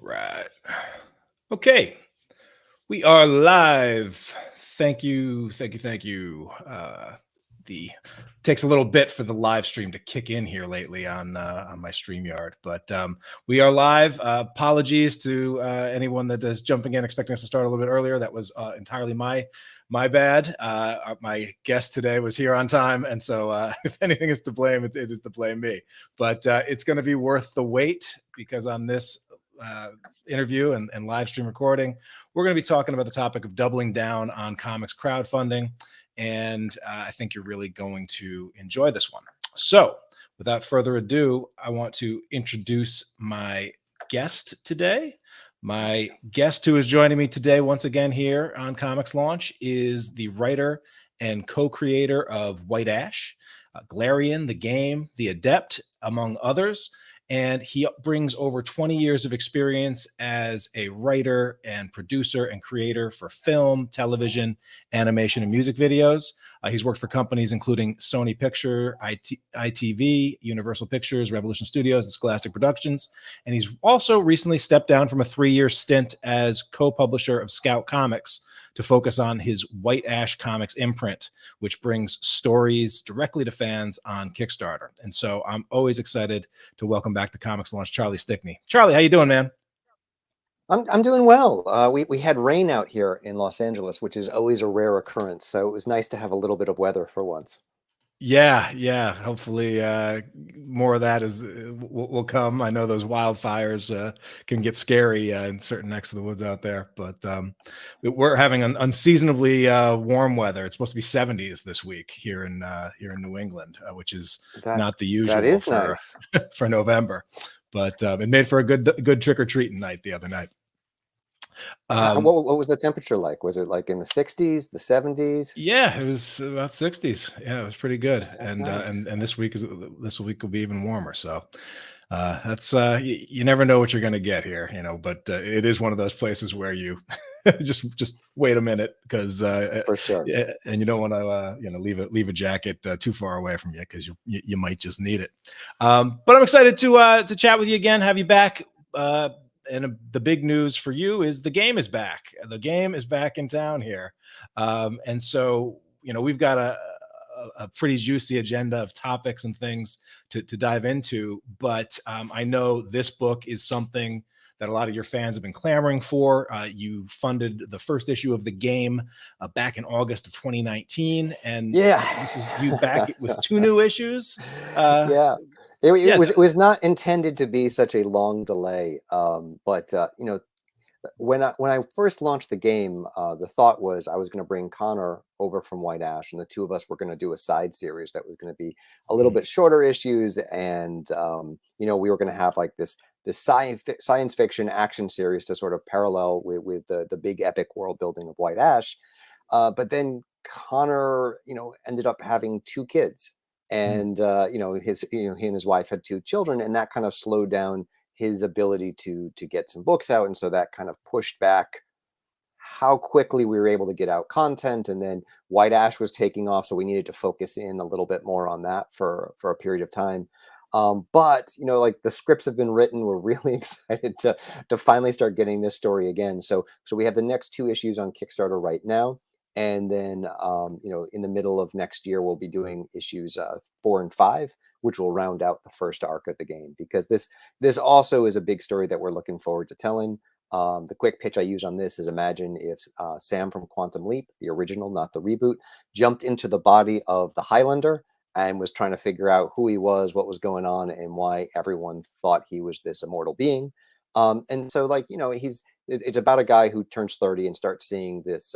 Right. Okay. We are live. Thank you. Thank you. Thank you. The takes a little bit for the live stream to kick in here lately on my StreamYard, but we are live. Apologies to anyone that is jumping in expecting us to start a little bit earlier. That was entirely my bad. My guest today was here on time, and so if anything is to blame, it is to blame me. But it's going to be worth the wait because on this interview and live stream recording, we're going to be talking about the topic of doubling down on comics crowdfunding. And I think you're really going to enjoy this one. So without further ado, I want to introduce my guest today. My guest who is joining me today once again here on Comics Launch is the writer and co-creator of White Ash, Glarien, the game, The Adept, among others. And he brings over 20 years of experience as a writer and producer and creator for film, television, animation, and music videos. He's worked for companies including Sony Picture, ITV, Universal Pictures, Revolution Studios, and Scholastic Productions. And he's also recently stepped down from a 3-year stint as co-publisher of Scout Comics to focus on his White Ash Comics imprint, which brings stories directly to fans on Kickstarter. And so I'm always excited to welcome back to Comics Launch Charlie Stickney. Charlie, how you doing, man? I'm doing well. We had rain out here in Los Angeles, which is always a rare occurrence. So it was nice to have a little bit of weather for once. Yeah. Hopefully more of that will come. I know those wildfires can get scary in certain necks of the woods out there, but we're having an unseasonably warm weather. It's supposed to be 70s this week here in New England, which is not the usual. That is nice for November, but it made for a good trick-or-treating night the other night. What was the temperature like? Was it like in the 60s, the 70s? Yeah, it was about 60s. Yeah, it was pretty good. That's nice. And this week will be even warmer. So that's you never know what you're going to get here, but it is one of those places where you just wait a minute because for sure. And you don't want to leave a jacket too far away from you because you might just need it. But I'm excited to chat with you again, have you back. And the big news for you is the game is back. The game is back in town here. And so, we've got a pretty juicy agenda of topics and things to dive into. But I know this book is something that a lot of your fans have been clamoring for. You funded the first issue of the game back in August of 2019. And this is you back with 2 new issues. It was not intended to be such a long delay, but when I first launched the game, the thought was I was going to bring Connor over from White Ash, and the two of us were going to do a side series that was going to be a little bit shorter issues, and we were going to have like this science fiction action series to sort of parallel with the big epic world building of White Ash, but then Connor ended up having 2 kids. And he and his wife had 2 children, and that kind of slowed down his ability to get some books out, and so that kind of pushed back how quickly we were able to get out content. And then White Ash was taking off, so we needed to focus in a little bit more on that for a period of time. But like the scripts have been written, we're really excited to finally start getting this story again. So we have the next 2 issues on Kickstarter right now. And then, in the middle of next year, we'll be doing issues 4 and 5, which will round out the first arc of the game, because this also is a big story that we're looking forward to telling. The quick pitch I use on this is, imagine if Sam from Quantum Leap, the original, not the reboot, jumped into the body of the Highlander and was trying to figure out who he was, what was going on, and why everyone thought he was this immortal being. And so, it's about a guy who turns 30 and starts seeing this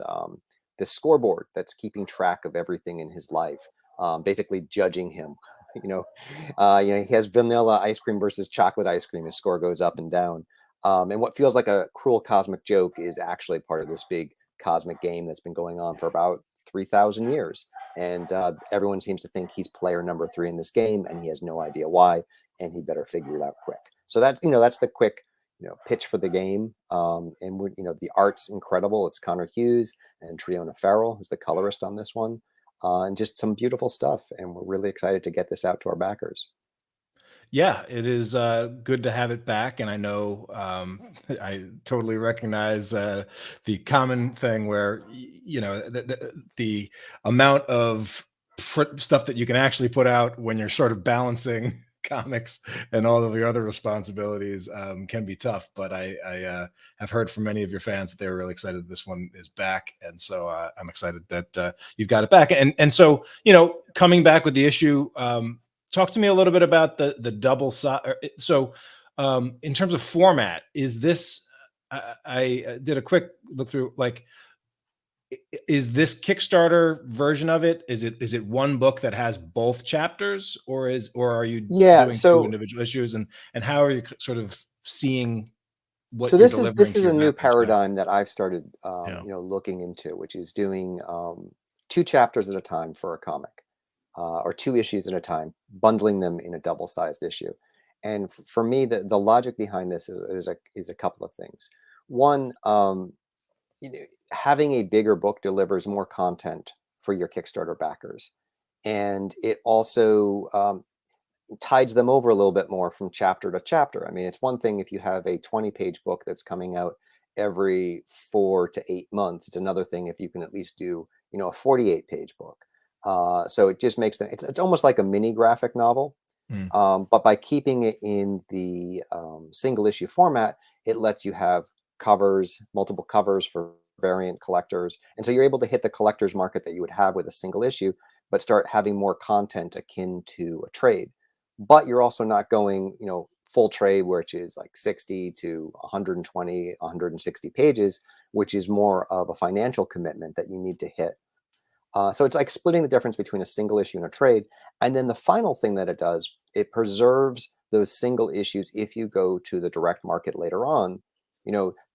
scoreboard that's keeping track of everything in his life, basically judging him. He has vanilla ice cream versus chocolate ice cream. His score goes up and down. And what feels like a cruel cosmic joke is actually part of this big cosmic game that's been going on for about 3,000 years. And everyone seems to think he's player number 3 in this game, and he has no idea why, and he better figure it out quick. So that's the quick pitch for the game. And the art's incredible. It's Connor Hughes and Triona Farrell, who's the colorist on this one, and just some beautiful stuff. And we're really excited to get this out to our backers. Yeah, it is good to have it back, and I know I totally recognize the common thing where the amount of stuff that you can actually put out when you're sort of balancing comics and all of your other responsibilities can be tough. But I have heard from many of your fans that they were really excited this one is back, and so I'm excited that you've got it back. And so coming back with the issue. Talk to me a little bit about the double side. So, in terms of format, is this? I did a quick look through. Like, is this Kickstarter version of it? Is it one book that has both chapters, or are you Yeah, doing two so individual issues? And how are you sort of seeing what so you're this is delivering to a your new backers now? paradigm that I've started Yeah. looking into, which is doing 2 chapters at a time for a comic, or 2 issues at a time, bundling them in a double-sized issue. And for me, the logic behind this is a couple of things. One, you know, having a bigger book delivers more content for your Kickstarter backers, and it also tides them over a little bit more from chapter to chapter. I mean, it's one thing if you have a 20-page book that's coming out every 4 to 8 months. It's another thing if you can at least do, a 48-page book. So it just makes them, it's almost like a mini graphic novel. Mm. But by keeping it in the single issue format, it lets you have covers, multiple covers for variant collectors. And so you're able to hit the collector's market that you would have with a single issue, but start having more content akin to a trade. But you're also not going, full trade, which is like 60 to 120, 160 pages, which is more of a financial commitment that you need to hit. So it's like splitting the difference between a single issue and a trade. And then the final thing that it does, it preserves those single issues. If you go to the direct market later on,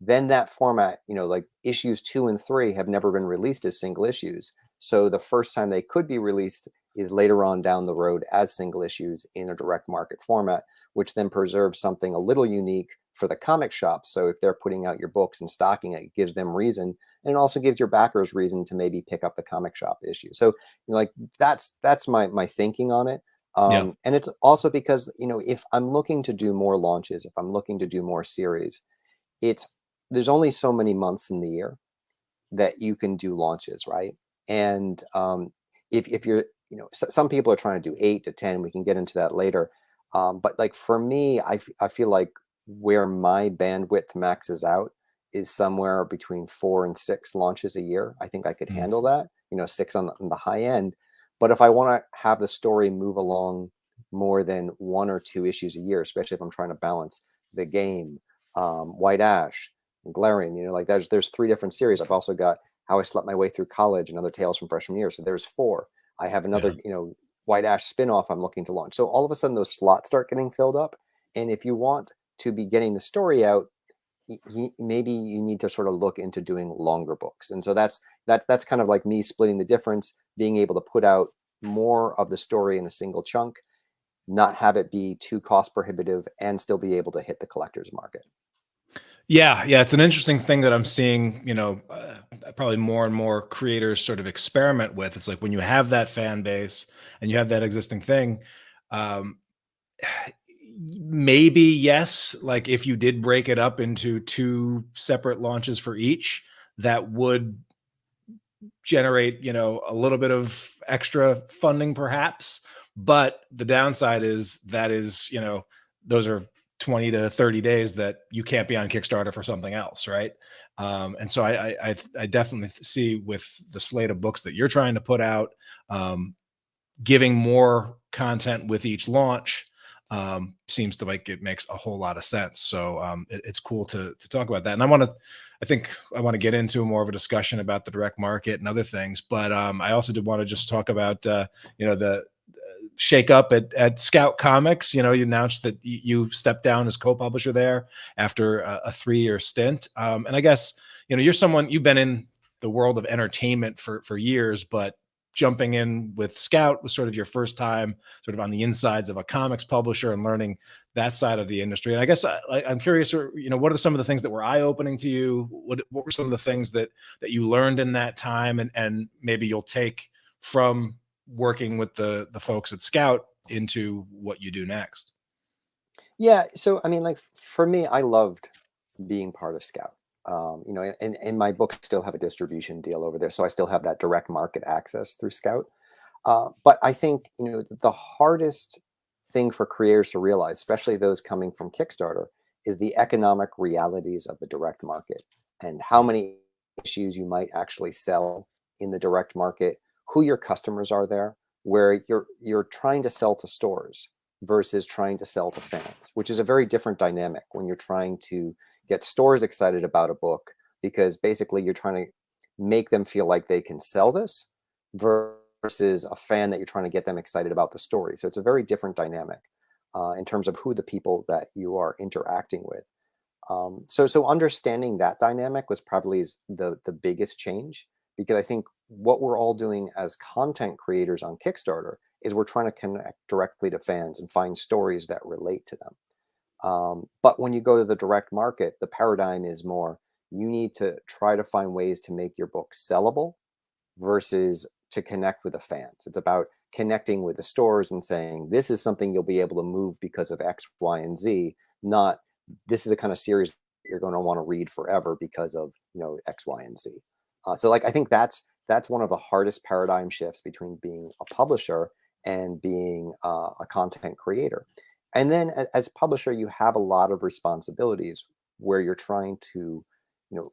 then that format, like issues 2 and 3 have never been released as single issues. So the first time they could be released is later on down the road as single issues in a direct market format, which then preserves something a little unique for the comic shop. So if they're putting out your books and stocking it, it gives them reason, and it also gives your backers reason to maybe pick up the comic shop issue. So like that's my thinking on it. Yeah. And it's also because if I'm looking to do more launches, if I'm looking to do more series, there's only so many months in the year that you can do launches, right? And if you're some people are trying to do 8 to 10. We can get into that later. But like for me, I feel like where my bandwidth maxes out is somewhere between 4 and 6 launches a year. I think I could handle that, 6 on the high end. But if I want to have the story move along more than 1 or 2 issues a year, especially if I'm trying to balance the game, White Ash, and Glarien, like there's 3 different series. I've also got How I Slept My Way Through College and Other Tales from Freshman Year. So there's 4. I have another, White Ash spinoff I'm looking to launch. So all of a sudden those slots start getting filled up. And if you want to be getting the story out, maybe you need to sort of look into doing longer books. And so that's kind of like me splitting the difference, being able to put out more of the story in a single chunk, not have it be too cost prohibitive, and still be able to hit the collector's market. Yeah, it's an interesting thing that I'm seeing, probably more and more creators sort of experiment with. It's like when you have that fan base and you have that existing thing, um, maybe yes, like if you did break it up into 2 separate launches for each, that would generate, a little bit of extra funding perhaps. But the downside is those are 20 to 30 days that you can't be on Kickstarter for something else, right? And so I definitely see with the slate of books that you're trying to put out, giving more content with each launch seems to like it makes a whole lot of sense. So it's cool to talk about that. And I think I want to get into more of a discussion about the direct market and other things. But I also did want to just talk about the shake up at Scout Comics. You announced that you stepped down as co-publisher there after a 3-year stint. And I guess, you've been in the world of entertainment for years, but jumping in with Scout was sort of your first time sort of on the insides of a comics publisher and learning that side of the industry. And I guess I'm curious, what are some of the things that were eye-opening to you? What were some of the things that you learned in that time, and maybe you'll take from working with the folks at Scout into what you do next? Yeah. So, I mean, like for me, I loved being part of Scout. And my books still have a distribution deal over there. So I still have that direct market access through Scout. But I think, the hardest thing for creators to realize, especially those coming from Kickstarter, is the economic realities of the direct market and how many issues you might actually sell in the direct market, who your customers are there, where you're trying to sell to stores versus trying to sell to fans, which is a very different dynamic when you're trying to get stores excited about a book, because basically you're trying to make them feel like they can sell this versus a fan that you're trying to get them excited about the story. So it's a very different dynamic in terms of who the people that you are interacting with. So understanding that dynamic was probably the biggest change, because I think what we're all doing as content creators on Kickstarter is we're trying to connect directly to fans and find stories that relate to them. But when you go to the direct market, the paradigm is more, you need to try to find ways to make your book sellable versus to connect with the fans. It's about connecting with the stores and saying, this is something you'll be able to move because of X, Y, and Z, not this is a kind of series you're going to want to read forever because of, X, Y, and Z. So like, I think that's one of the hardest paradigm shifts between being a publisher and being a content creator. And then as publisher, you have a lot of responsibilities where you're trying to,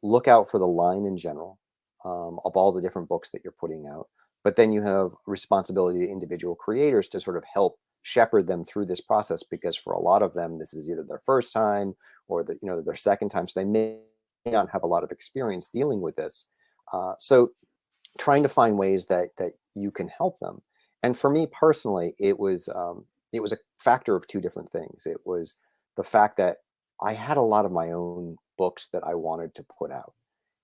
look out for the line in general of all the different books that you're putting out. But then you have responsibility to individual creators to sort of help shepherd them through this process, because for a lot of them, this is either their first time or their second time. So they may not have a lot of experience dealing with this. So trying to find ways that you can help them. And for me personally, it was a factor of two different things. It was the fact that I had a lot of my own books that I wanted to put out,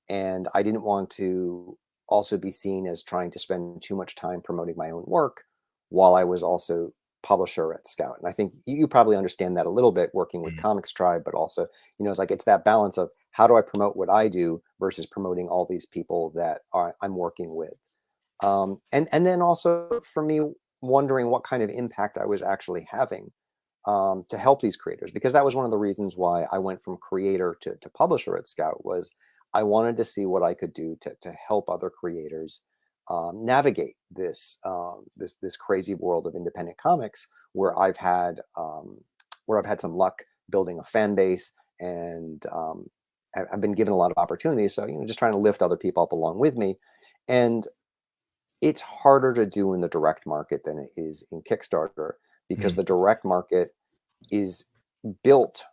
and I didn't want to also be seen as trying to spend too much time promoting my own work while I was also publisher at Scout. And I think you probably understand that a little bit working with Mhm. Comics Tribe, but also, it's that balance of how do I promote what I do versus promoting all these people that I'm working with. And then also for me, wondering what kind of impact I was actually having to help these creators, because that was one of the reasons why I went from creator to publisher at Scout. Was I wanted to see what I could do to help other creators navigate this crazy world of independent comics, where I've had some luck building a fan base, and I've been given a lot of opportunities. So just trying to lift other people up along with me. And it's harder to do in the direct market than it is in Kickstarter, because Mhm. the direct market is built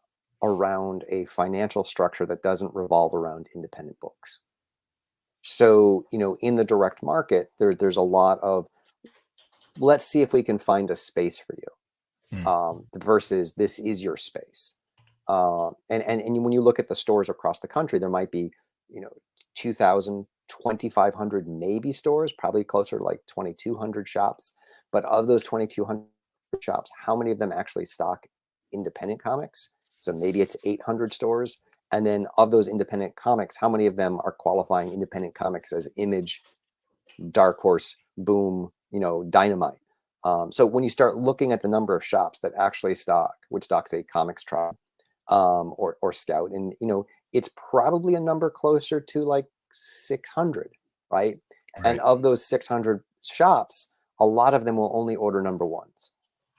around a financial structure that doesn't revolve around independent books. So, in the direct market, there's a lot of, let's see if we can find a space for you, Mhm. versus this is your space. And when you look at the stores across the country, there might be, 2,000, 2,500 maybe stores, probably closer to like 2,200 shops. But of those 2,200 shops, how many of them actually stock independent comics? So maybe it's 800 stores. And then of those independent comics, how many of them are qualifying independent comics as Image, Dark Horse, Boom, Dynamite? So when you start looking at the number of shops that actually would stock, say, Comics Tribe, or Scout, and it's probably a number closer to like 600, right? And Right. of those 600 shops, a lot of them will only order number ones,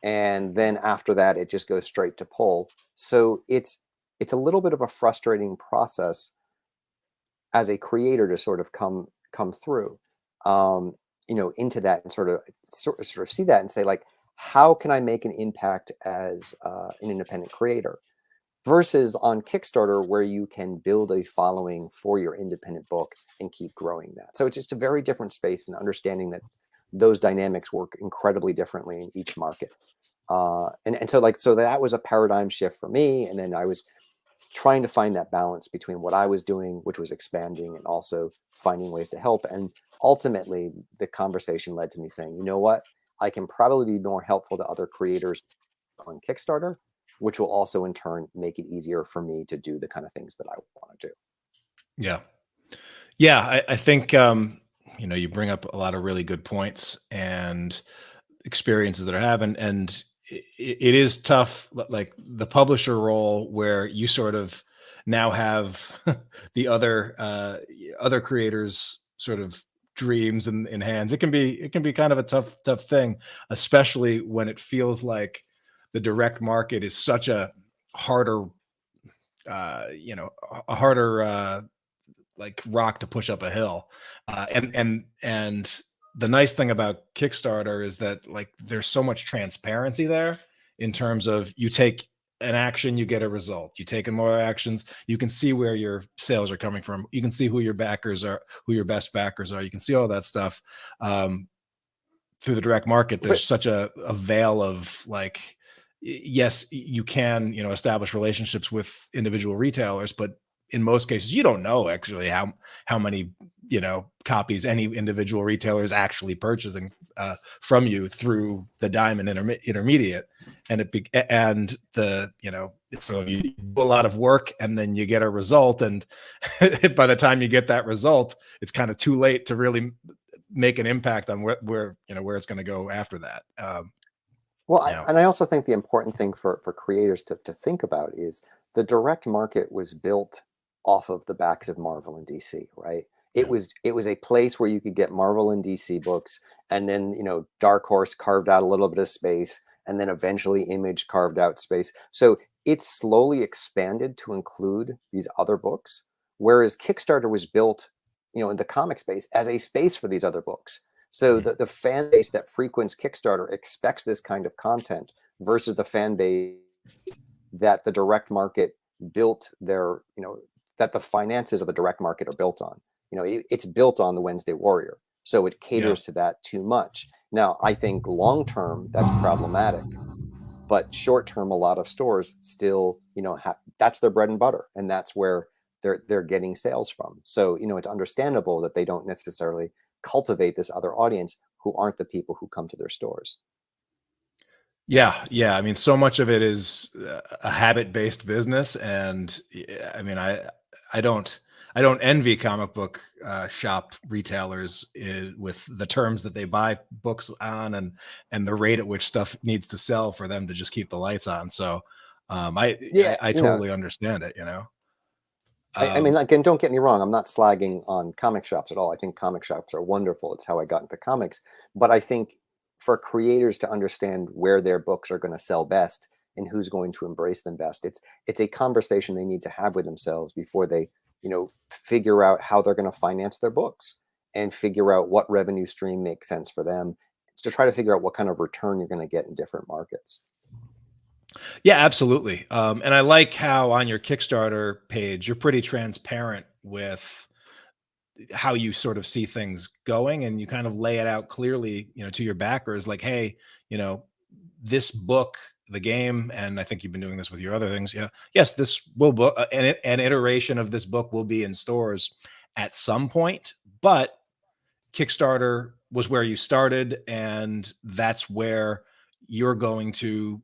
and then after that, it just goes straight to pull. So it's a little bit of a frustrating process as a creator to sort of come through, into that, and sort of see that and say, like, how can I make an impact as an independent creator? Versus on Kickstarter, where you can build a following for your independent book and keep growing that. So it's just a very different space, and understanding that those dynamics work incredibly differently in each market. So that was a paradigm shift for me. And then I was trying to find that balance between what I was doing, which was expanding, and also finding ways to help. And ultimately, the conversation led to me saying, you know what? I can probably be more helpful to other creators on Kickstarter, which will also in turn make it easier for me to do the kind of things that I want to do. Yeah. Yeah. I think, you bring up a lot of really good points and experiences that are having. And it is tough, like the publisher role, where you sort of now have the other creators sort of dreams in hands. It can be kind of a tough thing, especially when it feels like the direct market is such a harder a harder like rock to push up a hill. And the nice thing about Kickstarter is that like there's so much transparency there, in terms of you take an action, you get a result. You take more actions, you can see where your sales are coming from. You can see who your backers are, who your best backers are. You can see all that stuff. Through the direct market, there's such a veil of like, yes, you can, establish relationships with individual retailers, but in most cases, you don't know actually how many copies any individual retailer is actually purchasing from you through the diamond intermediate, and it's so you do a lot of work and then you get a result, and by the time you get that result, it's kind of too late to really make an impact on where it's going to go after that. And I also think the important thing for creators to think about is the direct market was built off of the backs of Marvel and DC, right? It was a place where you could get Marvel and DC books, and then Dark Horse carved out a little bit of space, and then eventually Image carved out space. So it slowly expanded to include these other books, whereas Kickstarter was built in the comic space as a space for these other books. So the fan base that frequents Kickstarter expects this kind of content, versus the fan base that the direct market built their, that the finances of the direct market are built on. It's built on the Wednesday Warrior. So it caters to that too much. Now, I think long-term that's problematic, but short-term, a lot of stores still, that's their bread and butter, and that's where they're getting sales from. So, it's understandable that they don't necessarily cultivate this other audience who aren't the people who come to their stores. Yeah. I mean, so much of it is a habit-based business, and I mean, I don't envy comic book shop retailers with the terms that they buy books on, and the rate at which stuff needs to sell for them to just keep the lights on. So I totally understand it. I mean, again, don't get me wrong. I'm not slagging on comic shops at all. I think comic shops are wonderful. It's how I got into comics. But I think for creators to understand where their books are going to sell best and who's going to embrace them best, it's a conversation they need to have with themselves before they, figure out how they're going to finance their books and figure out what revenue stream makes sense for them, to try to figure out what kind of return you're going to get in different markets. Yeah, absolutely. And I like how on your Kickstarter page, you're pretty transparent with how you sort of see things going, and you kind of lay it out clearly, to your backers, like, hey, this book, the game, and I think you've been doing this with your other things. Yeah. Yes, this will book an iteration of this book will be in stores at some point, but Kickstarter was where you started, and that's where you're going to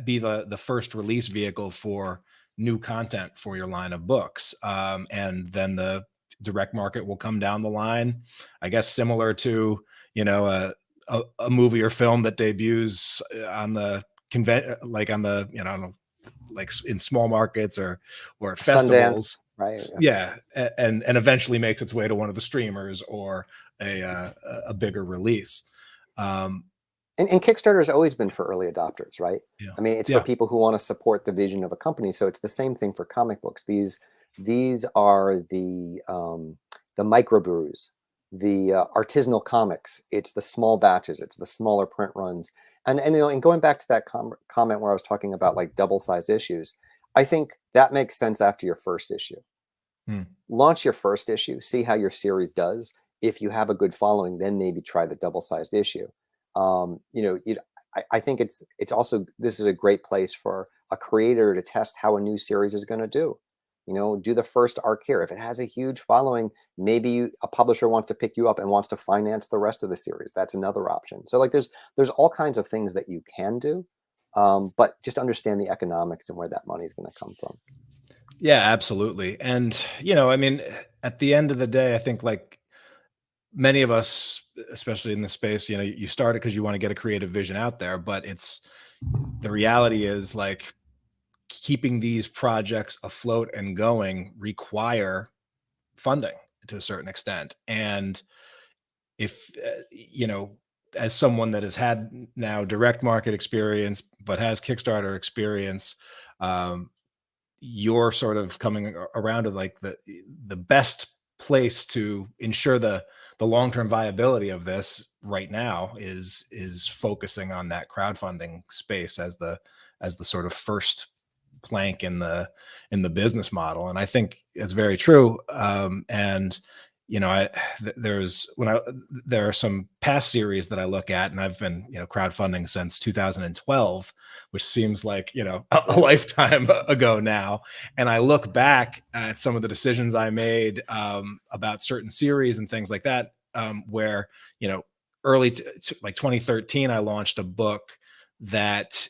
be the first release vehicle for new content for your line of books. And then the direct market will come down the line, I guess, similar to, a movie or film that debuts on the like on the, I don't know, like in small markets or festivals. Sundance, right? Yeah. And eventually makes its way to one of the streamers or a bigger release. And Kickstarter has always been for early adopters, right? Yeah. I mean, it's for people who want to support the vision of a company. So it's the same thing for comic books. These are the microbrews, the artisanal comics. It's the small batches. It's the smaller print runs. And going back to that comment where I was talking about like double-sized issues, I think that makes sense after your first issue. Launch your first issue, see how your series does. If you have a good following, then maybe try the double-sized issue. I think it's also, this is a great place for a creator to test how a new series is going to do. Do the first arc here. If it has a huge following, maybe a publisher wants to pick you up and wants to finance the rest of the series. That's another option. So like there's all kinds of things that you can do, but just understand the economics and where that money is going to come from. Yeah, absolutely. And I mean, at the end of the day, I think like many of us, especially in this space, you start it because you want to get a creative vision out there, but the reality is like keeping these projects afloat and going require funding to a certain extent. And if, as someone that has had now direct market experience, but has Kickstarter experience, you're sort of coming around to like the best place to ensure the long-term viability of this right now is focusing on that crowdfunding space as the sort of first plank in the business model. And I think it's very true. And there are some past series that I look at, and I've been crowdfunding since 2012, which seems like a lifetime ago now. And I look back at some of the decisions I made about certain series and things like that, where early like 2013, I launched a book that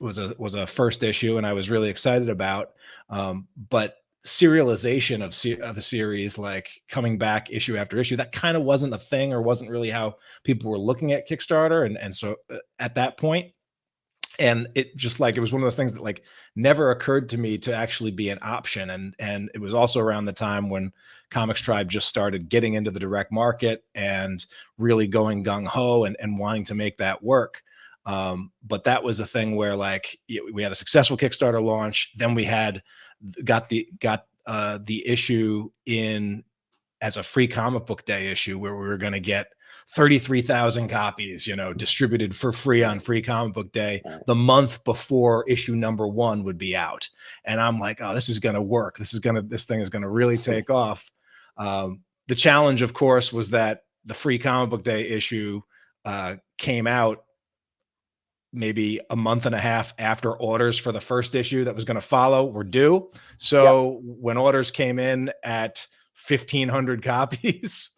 was a first issue, and I was really excited about, but serialization of a series, like coming back issue after issue, that kind of wasn't a thing, or wasn't really how people were looking at Kickstarter. And so at that point, and it just like, it was one of those things that like never occurred to me to actually be an option. And it was also around the time when Comics Tribe just started getting into the direct market and really going gung-ho and wanting to make that work. But that was a thing where like we had a successful Kickstarter launch, then we got the issue in as a free comic book day issue, where we were going to get 33,000 copies, distributed for free on free comic book day the month before issue number 1 would be out. And I'm like, oh, this is going to work. This thing is going to really take off. The challenge, of course, was that the free comic book day issue came out maybe a month and a half after orders for the first issue that was going to follow were due. So when orders came in at 1,500 copies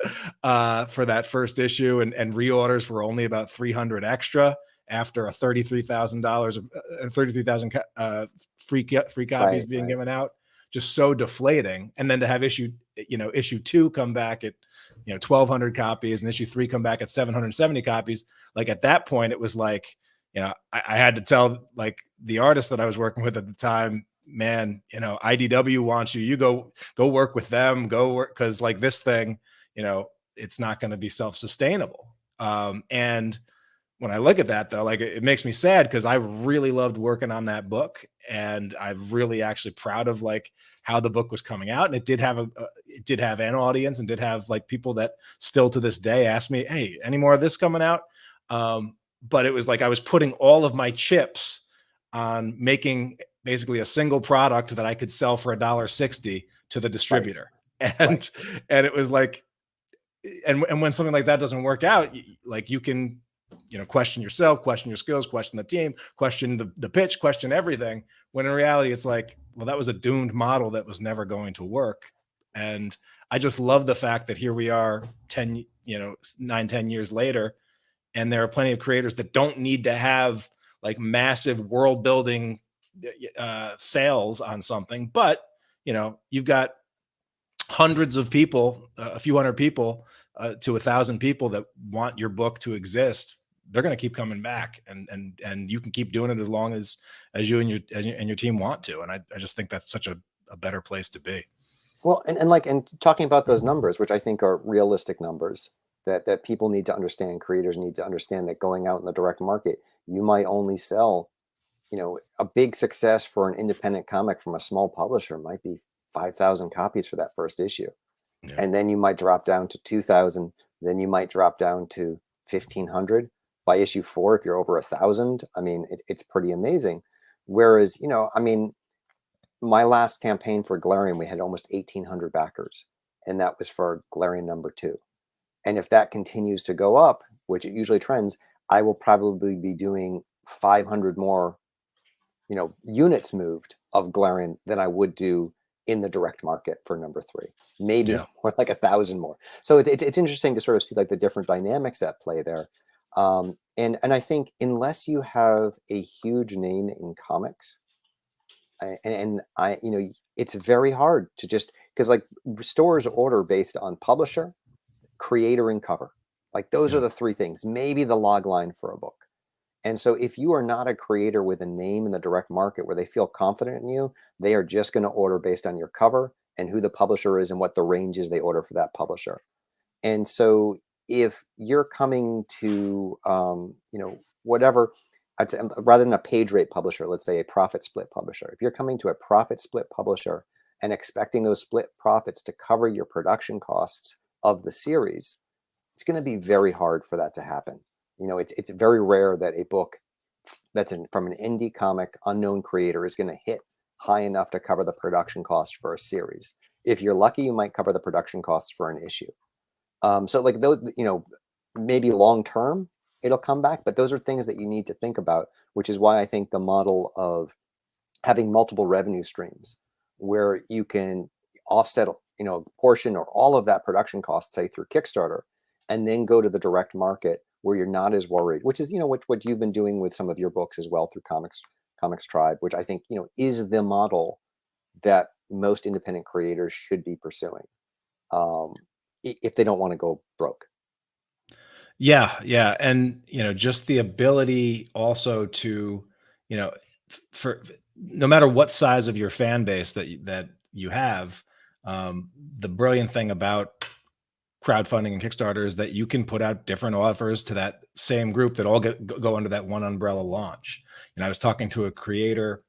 for that first issue, and reorders were only about 300 extra after a $33,000 of 33,000 free copies being given out, just so deflating. And then to have issue 2 come back at 1,200 copies, and issue 3 come back at 770 copies. Like at that point, it was like, I had to tell like the artist that I was working with at the time, man, IDW wants you. You go work with them. Go work, because like this thing, it's not going to be self-sustainable. And when I look at that, though, like it makes me sad, because I really loved working on that book, and I'm really actually proud of like how the book was coming out. And it did have an audience, and did have like people that still to this day ask me, hey, any more of this coming out? But it was like I was putting all of my chips on making basically a single product that I could sell for $1.60 to the distributor. And it was like, and when something like that doesn't work out, like you can, question yourself, question your skills, question the team, question the pitch, question everything. When in reality, it's like, well, that was a doomed model that was never going to work. And I just love the fact that here we are 10 years later, and there are plenty of creators that don't need to have like massive world building sales on something, but you've got hundreds of people, a few hundred people to 1,000 people that want your book to exist. They're going to keep coming back, and you can keep doing it as long as you and your team want to. And I just think that's such a better place to be. Well, and talking about those numbers, which I think are realistic numbers, that people need to understand, creators need to understand, that going out in the direct market, you might only sell, a big success for an independent comic from a small publisher might be 5,000 copies for that first issue. Yeah. And then you might drop down to 2,000. Then you might drop down to 1,500 by issue 4. If you're over 1,000, I mean, it's pretty amazing. Whereas, my last campaign for Glarien, we had almost 1,800 backers, and that was for Glarien number 2. And if that continues to go up, which it usually trends, I will probably be doing 500 more, units moved of Glarien than I would do in the direct market for number 3, maybe more like 1,000 more. So it's interesting to sort of see like the different dynamics at play there. And I think unless you have a huge name in comics, and it's very hard to just because like stores order based on publisher, creator, and cover. Like those are the three things, maybe the log line for a book. And so if you are not a creator with a name in the direct market where they feel confident in you, they are just going to order based on your cover and who the publisher is and what the range is they order for that publisher. And so if you're coming to, whatever, I'd say, rather than a page rate publisher, let's say a profit split publisher, if you're coming to a profit split publisher and expecting those split profits to cover your production costs of the series, it's going to be very hard for that to happen. It's very rare that a book that's from an indie comic unknown creator is going to hit high enough to cover the production cost for a series. If you're lucky, you might cover the production costs for an issue. So like those, maybe long term it'll come back, but those are things that you need to think about, which is why I think the model of having multiple revenue streams where you can offset, a portion or all of that production cost, say through Kickstarter, and then go to the direct market where you're not as worried, which is, what you've been doing with some of your books as well through Comics Tribe, which I think, is the model that most independent creators should be pursuing, if they don't want to go broke. Yeah. And, just the ability also to, for no matter what size of your fan base that you have, the brilliant thing about crowdfunding and Kickstarter is that you can put out different offers to that same group that all go under that one umbrella launch. I was talking to a creator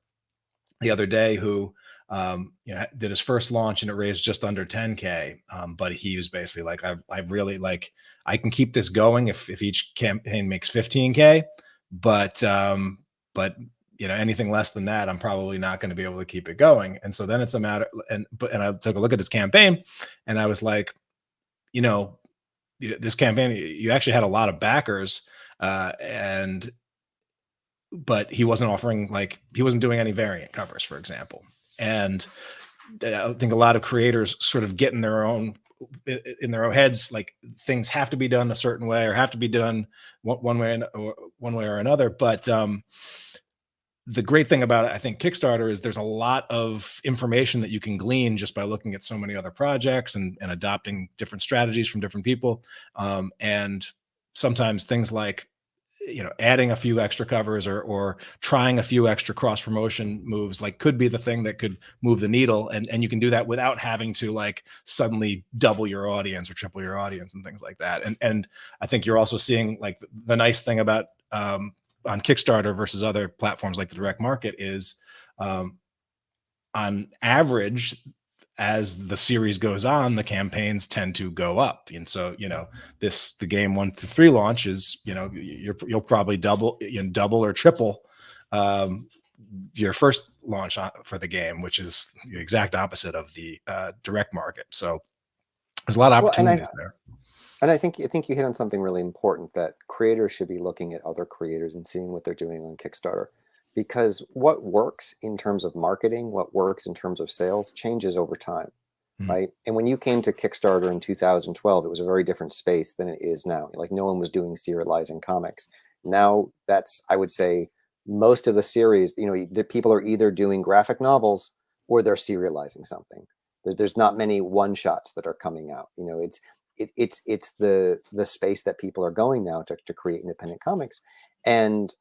the other day who did his first launch and it raised just under 10K. But he was basically like, I really like, I can keep this going if each campaign makes 15K, but anything less than that, I'm probably not going to be able to keep it going. And so then it's a matter, and I took a look at his campaign and I was like, this campaign, you actually had a lot of backers, but he wasn't he wasn't doing any variant covers, for example. And I think a lot of creators sort of get in their own heads, like things have to be done a certain way or have to be done one way or another. But the great thing about it, I think, Kickstarter is there's a lot of information that you can glean just by looking at so many other projects and adopting different strategies from different people. And sometimes things like, adding a few extra covers or trying a few extra cross promotion moves, like could be the thing that could move the needle. And you can do that without having to like suddenly double your audience or triple your audience and things like that. And I think you're also seeing like the nice thing about, on Kickstarter versus other platforms like the direct market is, on average, as the series goes on, the campaigns tend to go up. And so, the game 1 through 3 launch is, you'll probably double or triple your first launch for the game, which is the exact opposite of the direct market. So there's a lot of opportunities there. And I think you hit on something really important, that creators should be looking at other creators and seeing what they're doing on Kickstarter, because what works in terms of marketing, what works in terms of sales changes over time, right? And when you came to Kickstarter in 2012, it was a very different space than it is now. Like no one was doing serializing comics. Now that's, I would say, most of the series, the people are either doing graphic novels or they're serializing something. There's not many one-shots that are coming out. It's the space that people are going now to create independent comics. And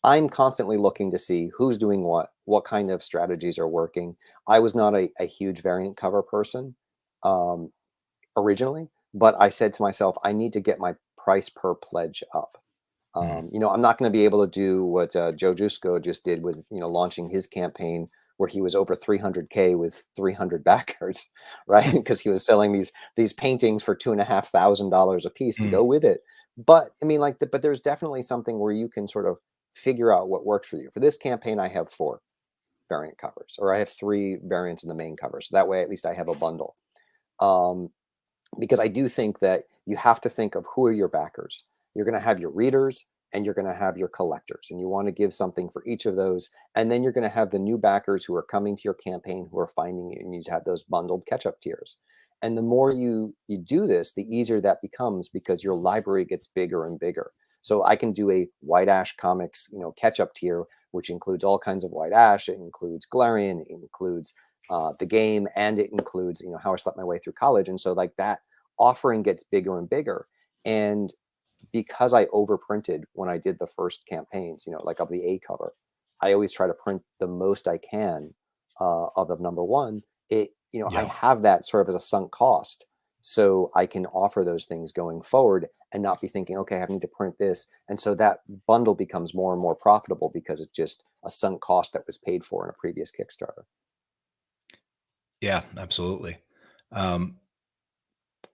I'm constantly looking to see who's doing what kind of strategies are working. I was not a huge variant cover person originally, but I said to myself, I need to get my price per pledge up. I'm not going to be able to do what Joe Jusko just did with, launching his campaign where he was over 300K with 300 backers, right? Because he was selling these paintings for $2,500 a piece to go with it. But I mean, but there's definitely something where you can sort of figure out what worked for you. For this campaign, I have 4 variant covers, or I have 3 variants in the main cover. So that way, at least I have a bundle. Because I do think that you have to think of who are your backers. You're going to have your readers and you're going to have your collectors, and you want to give something for each of those. And then you're going to have the new backers who are coming to your campaign, who are finding you, and you have those bundled catch-up tiers. And the more you do this, the easier that becomes, because your library gets bigger and bigger. So I can do a White Ash Comics, catch-up tier, which includes all kinds of White Ash. It includes Glarien, it includes the game, and it includes, how I slept my way through college. And so like that offering gets bigger and bigger. And because I overprinted when I did the first campaigns, like of the A cover, I always try to print the most I can of the number one. I have that sort of as a sunk cost, so I can offer those things going forward and not be thinking, okay, I need to print this. And so that bundle becomes more and more profitable because it's just a sunk cost that was paid for in a previous Kickstarter. Yeah, absolutely.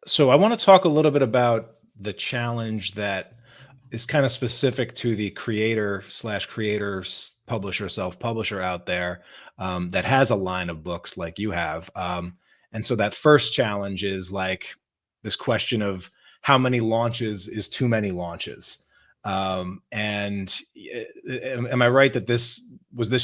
So I want to talk a little bit about the challenge that is kind of specific to the creator/creator publisher, self-publisher out there that has a line of books like you have. And so that first challenge is like this question of how many launches is too many launches. And am I right that this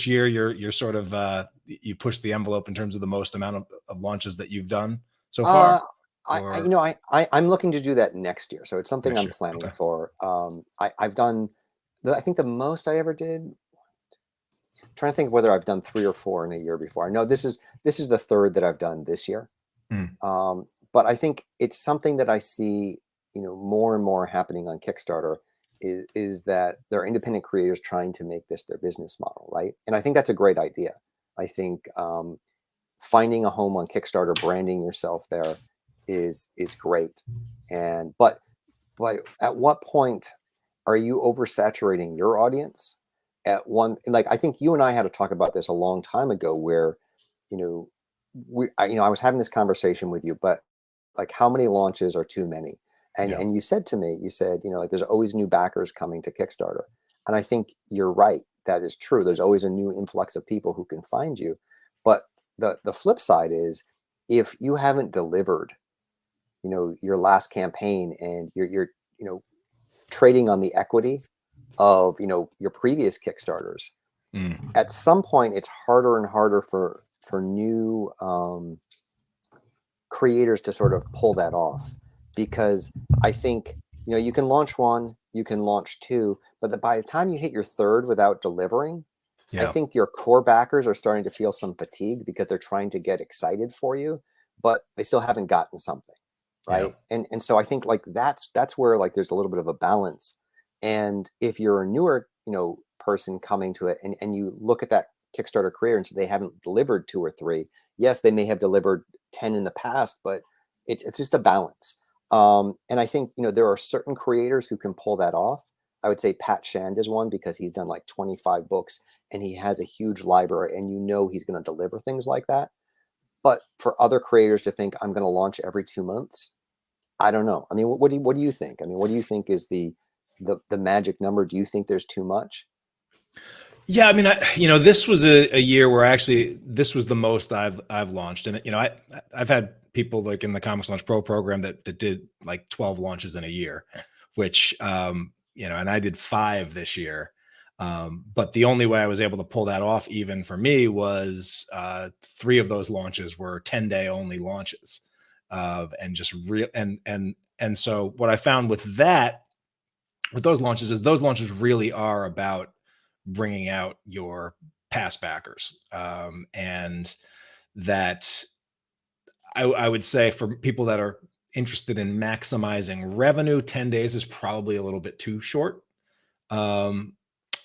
year you're sort of you pushed the envelope in terms of the most amount of launches that you've done so far? I'm looking to do that next year, so it's something I'm planning Okay. for. I've done, I think the most I ever did. I'm trying to think whether I've done 3 or 4 in a year before. I know this is the third that I've done this year, but I think it's something that I see, more and more happening on Kickstarter. Is that there are independent creators trying to make this their business model, right? And I think that's a great idea. I think finding a home on Kickstarter, branding yourself there is great. But at what point are you oversaturating your audience? I think you and I had to talk about this a long time ago, where I was having this conversation with you, but like, how many launches are too many? And you said to me, like, there's always new backers coming to Kickstarter. And I think you're right. That is true. There's always a new influx of people who can find you. But the flip side is, if you haven't delivered, your last campaign, and you're trading on the equity of, your previous Kickstarters, at some point it's harder and harder for new creators to sort of pull that off. Because I think, you can launch 1, you can launch 2, but by the time you hit your 3rd without delivering, I think your core backers are starting to feel some fatigue because they're trying to get excited for you, but they still haven't gotten something, right? And so I think like that's where like there's a little bit of a balance. And if you're a newer, person coming to it, and you look at that Kickstarter creator and so they haven't delivered 2 or 3, yes, they may have delivered 10 in the past, but it's just a balance. And I think, there are certain creators who can pull that off. I would say Pat Shand is one, because he's done like 25 books and he has a huge library, and he's going to deliver things like that. But for other creators to think, I'm going to launch every 2 months, I don't know. I mean, what do you think? I mean, what do you think is the magic number? Do you think there's too much? Yeah, I mean, this was a year where actually this was the most I've launched, and I've had people like in the ComixLaunch Pro program that did like 12 launches in a year, which and I did 5 this year. But the only way I was able to pull that off, even for me, was 3 of those launches were 10-day only launches, and just real and so what I found with those launches is those launches really are about bringing out your past backers, and that I would say for people that are interested in maximizing revenue, 10 days is probably a little bit too short. And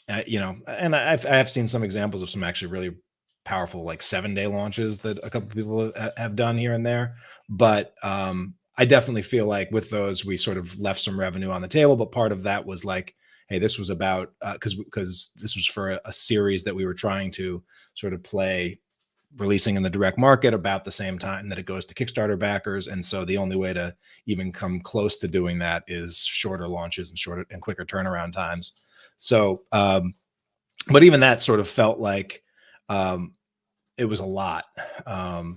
I've seen some examples of some actually really powerful like 7-day launches that a couple of people have done here and there. But I definitely feel like with those, we sort of left some revenue on the table. But part of that was like, hey, this was about because this was for a series that we were trying to sort of play, releasing in the direct market about the same time that it goes to Kickstarter backers. And so the only way to even come close to doing that is shorter launches and shorter and quicker turnaround times. So, but even that sort of felt like it was a lot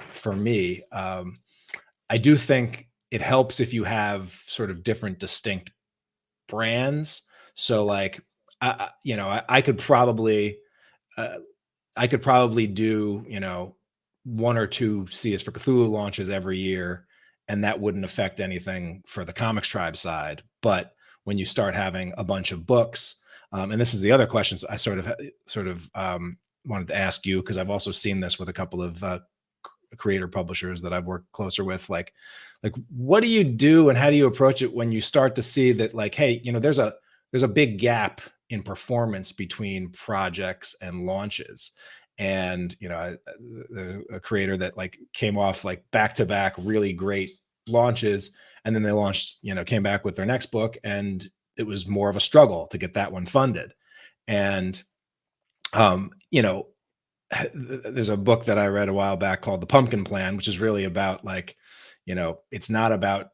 for me. I do think it helps if you have sort of different distinct brands. So like, I could probably do, 1 or 2 Seas for Cthulhu launches every year, and that wouldn't affect anything for the Comics Tribe side. But when you start having a bunch of books, and this is the other questions I sort of wanted to ask you, because I've also seen this with a couple of creator publishers that I've worked closer with, like what do you do and how do you approach it when you start to see that, like, hey, there's a big gap in performance between projects and launches. And a creator that like came off like back-to-back really great launches, and then they launched, came back with their next book, and it was more of a struggle to get that one funded. And there's a book that I read a while back called The Pumpkin Plan, which is really about like, it's not about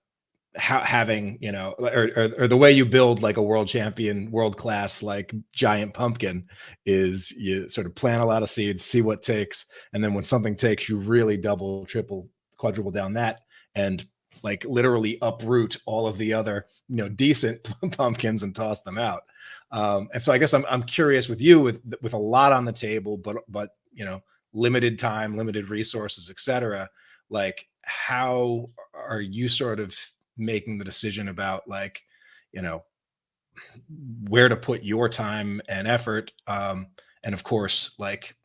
having, or the way you build like a world champion, world class, like giant pumpkin is you sort of plant a lot of seeds, see what takes. And then when something takes, you really double, triple, quadruple down that, and like literally uproot all of the other, decent pumpkins and toss them out. And so I guess I'm curious with you, with a lot on the table, but limited time, limited resources, etc. Like, how are you sort of making the decision about like, where to put your time and effort? And of course, like,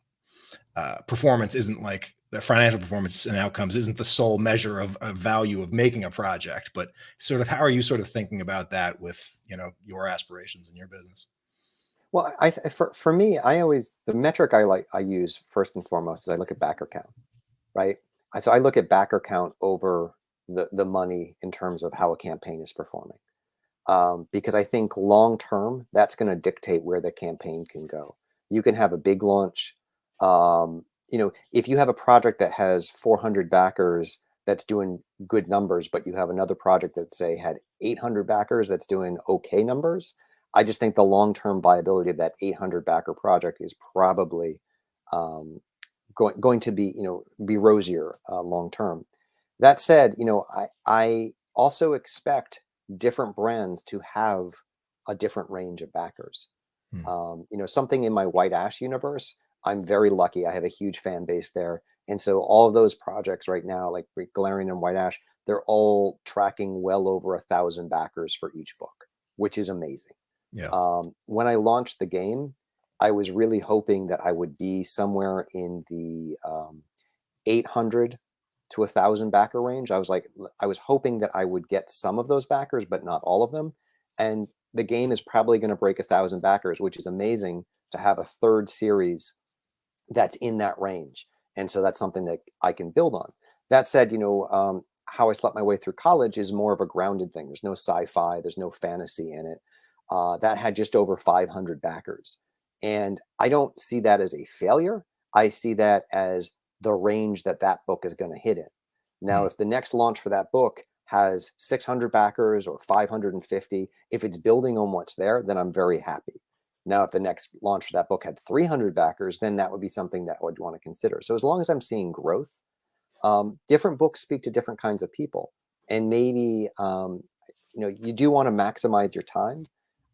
performance isn't like the financial performance and outcomes isn't the sole measure of value of making a project, but sort of how are you sort of thinking about that with, your aspirations in your business? Well, for me, the metric I use first and foremost is I look at backer count, right? So I look at backer count over the money in terms of how a campaign is performing, because I think long term that's going to dictate where the campaign can go. You can have a big launch. If you have a project that has 400 backers that's doing good numbers, but you have another project that say had 800 backers that's doing okay numbers, I just think the long-term viability of that 800 backer project is probably going to be rosier long-term. That said, I also expect different brands to have a different range of backers. Something in my White Ash universe, I'm very lucky. I have a huge fan base there. And so all of those projects right now, like Glarien and White Ash, they're all tracking well over 1,000 backers for each book, which is amazing. Yeah. When I launched the game, I was really hoping that I would be somewhere in the 800 to 1,000 backer range. I was hoping that I would get some of those backers, but not all of them. And the game is probably going to break 1,000 backers, which is amazing to have a third series that's in that range. And so that's something that I can build on. That said, how I slept my way through college is more of a grounded thing. There's no sci-fi, there's no fantasy in it. That had just over 500 backers. And I don't see that as a failure. I see that as the range that book is going to hit in. Now, if the next launch for that book has 600 backers or 550, if it's building on what's there, then I'm very happy. Now, if the next launch for that book had 300 backers, then that would be something that I would want to consider. So as long as I'm seeing growth, different books speak to different kinds of people. And maybe, you do want to maximize your time.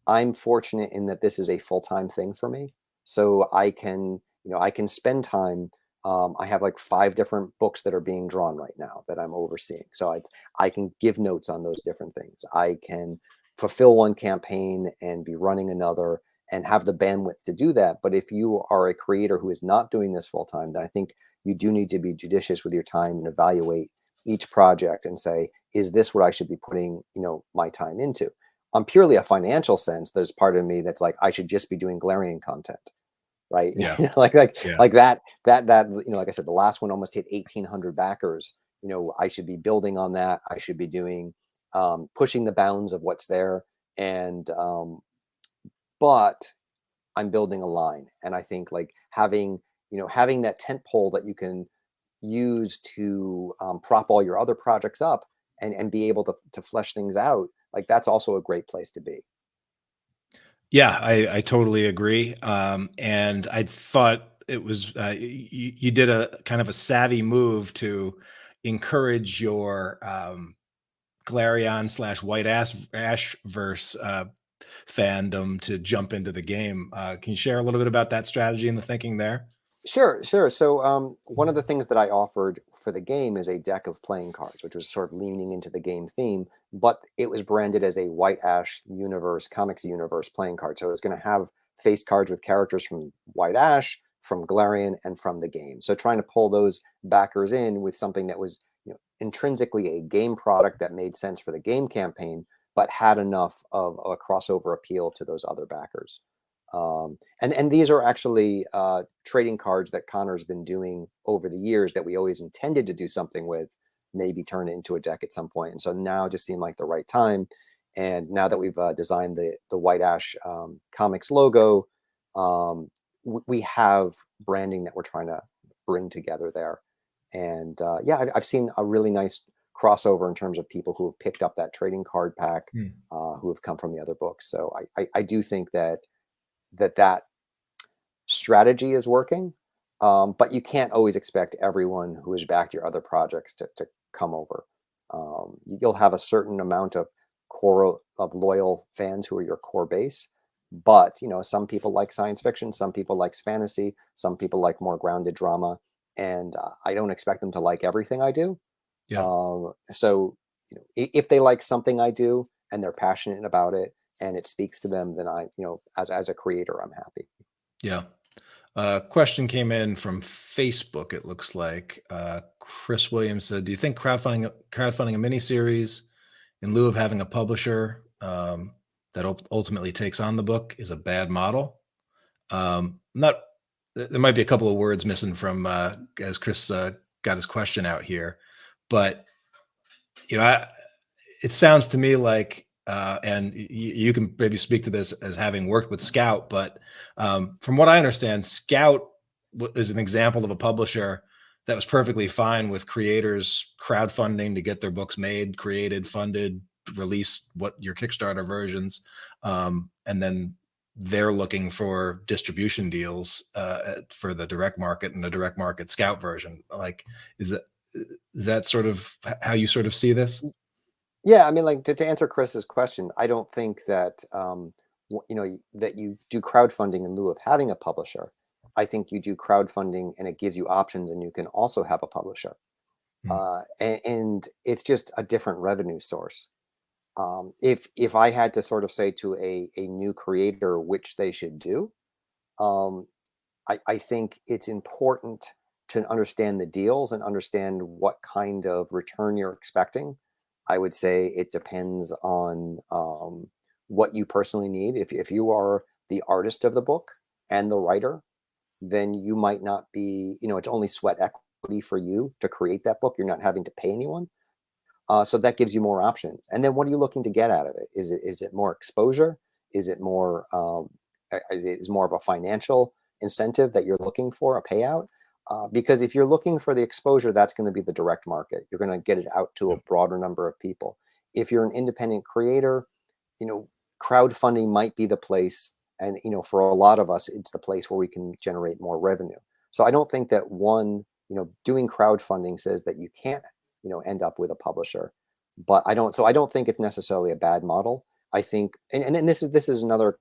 I'm fortunate in that this is a full-time thing for me. So I can spend time. I have like 5 different books that are being drawn right now that I'm overseeing. So I can give notes on those different things. I can fulfill one campaign and be running another and have the bandwidth to do that. But if you are a creator who is not doing this full time, then I think you do need to be judicious with your time and evaluate each project and say, is this what I should be putting, my time into? On purely a financial sense, there's part of me that's like, I should just be doing Glarien content, right? Yeah. Like that, like I said, the last one almost hit 1,800 backers. I should be building on that. I should be doing, pushing the bounds of what's there. And, but I'm building a line. And I think like having that tent pole that you can use to prop all your other projects up and be able to flesh things out, like that's also a great place to be. Yeah, I totally agree. And I thought it was, you did a kind of a savvy move to encourage your Glarien / White Ash verse fandom to jump into the game. Can you share a little bit about that strategy and the thinking there? Sure. So one of the things that I offered for the game is a deck of playing cards, which was sort of leaning into the game theme, but it was branded as a White Ash universe, comics universe playing card. So it was going to have face cards with characters from White Ash, from Glarien, and from the game. So trying to pull those backers in with something that was, intrinsically a game product that made sense for the game campaign, but had enough of a crossover appeal to those other backers. And these are actually trading cards that Connor's been doing over the years that we always intended to do something with, maybe turn it into a deck at some point. And so now it just seemed like the right time. And now that we've designed the White Ash Comics logo, we have branding that we're trying to bring together there. And yeah, I've seen a really nice crossover in terms of people who have picked up that trading card pack, who have come from the other books. So I do think that strategy is working, but you can't always expect everyone who has backed your other projects to come over. You'll have a certain amount of core of loyal fans who are your core base, but some people like science fiction, some people like fantasy, some people like more grounded drama, and I don't expect them to like everything I do. So if they like something I do and they're passionate about it and it speaks to them, then I, as a creator, I'm happy. Yeah. Question came in from Facebook. It looks like Chris Williams said, "Do you think crowdfunding a miniseries in lieu of having a publisher that ultimately takes on the book is a bad model?" There might be a couple of words missing from as Chris got his question out here, but it sounds to me like, and you can maybe speak to this as having worked with Scout, but from what I understand, Scout is an example of a publisher that was perfectly fine with creators crowdfunding to get their books made, created, funded, released, what your Kickstarter versions, and then they're looking for distribution deals for the direct market and the direct market Scout version. Like, is that sort of how you sort of see this? Yeah, I mean, like to answer Chris's question, I don't think that that you do crowdfunding in lieu of having a publisher. I think you do crowdfunding and it gives you options, and you can also have a publisher. And it's just a different revenue source. If I had to sort of say to a new creator which they should do, I think it's important to understand the deals and understand what kind of return you're expecting. I would say it depends on what you personally need. If you are the artist of the book and the writer, then you might not be, it's only sweat equity for you to create that book. You're not having to pay anyone. So that gives you more options. And then what are you looking to get out of it? Is it more exposure? Is it more is more of a financial incentive that you're looking for, a payout? Because if you're looking for the exposure, that's going to be the direct market. You're going to get it out to a broader number of people. If you're an independent creator, crowdfunding might be the place. And, for a lot of us, it's the place where we can generate more revenue. So I don't think that doing crowdfunding says that you can't, end up with a publisher, but I don't think it's necessarily a bad model. I think, and this is another